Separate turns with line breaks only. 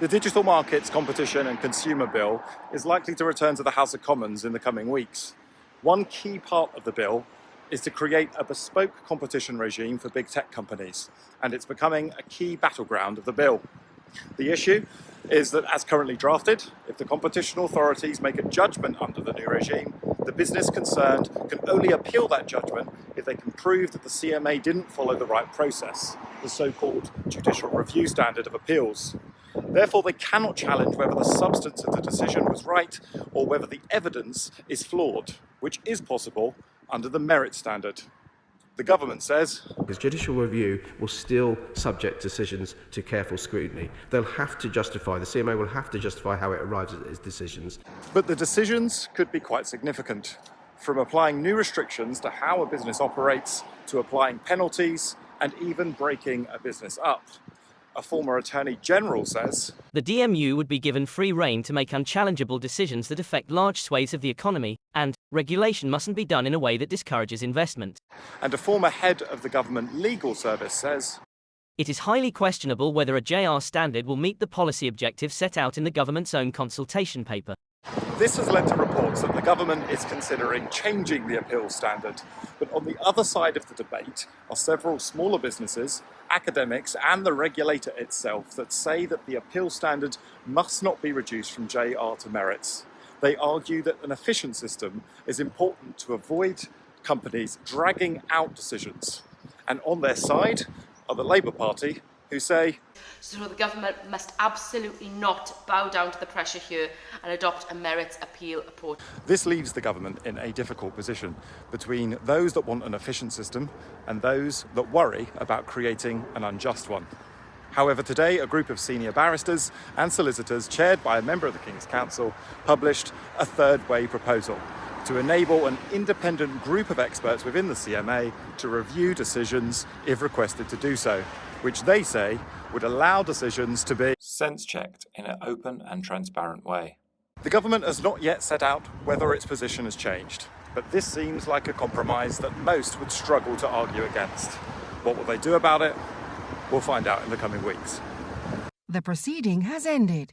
The Digital Markets, Competition and Consumer Bill is likely to return to the House of Commons in the coming weeks. One key part of the bill is to create a bespoke competition regime for big tech companies, and it's becoming a key battleground of the bill. The issue is that, as currently drafted, if the competition authorities make a judgment under the new regime, the business concerned can only appeal that judgment if they can prove that the CMA didn't follow the right process, the so-called judicial review standard of appeals. Therefore, they cannot challenge whether the substance of the decision was right or whether the evidence is flawed, which is possible under the merit standard. The government says
because judicial review will still subject decisions to careful scrutiny. They'll have to justify, the CMA will have to justify how it arrives at its decisions.
But the decisions could be quite significant, from applying new restrictions to how a business operates, to applying penalties, and even breaking a business up. A former Attorney General says
the DMU would be given free rein to make unchallengeable decisions that affect large swathes of the economy, and regulation mustn't be done in a way that discourages investment.
And a former head of the government legal service says
it is highly questionable whether a JR standard will meet the policy objectives set out in the government's own consultation paper.
This has led to reports that the government is considering changing the appeals standard. But on the other side of the debate are several smaller businesses, academics and the regulator itself that say that the appeal standard must not be reduced from JR to merits. They argue that an efficient system is important to avoid companies dragging out decisions. And on their side are the Labour Party, who say
so the government must absolutely not bow down to the pressure here and adopt a merits appeal approach.
This leaves the government in a difficult position between those that want an efficient system and those that worry about creating an unjust one. However, today a group of senior barristers and solicitors chaired by a member of the King's Council published a third way proposal to enable an independent group of experts within the CMA to review decisions if requested to do so, which they say would allow decisions to be sense-checked in an open and transparent way. The government has not yet set out whether its position has changed, but this seems like a compromise that most would struggle to argue against. What will they do about it? We'll find out in the coming weeks.
The proceeding has ended.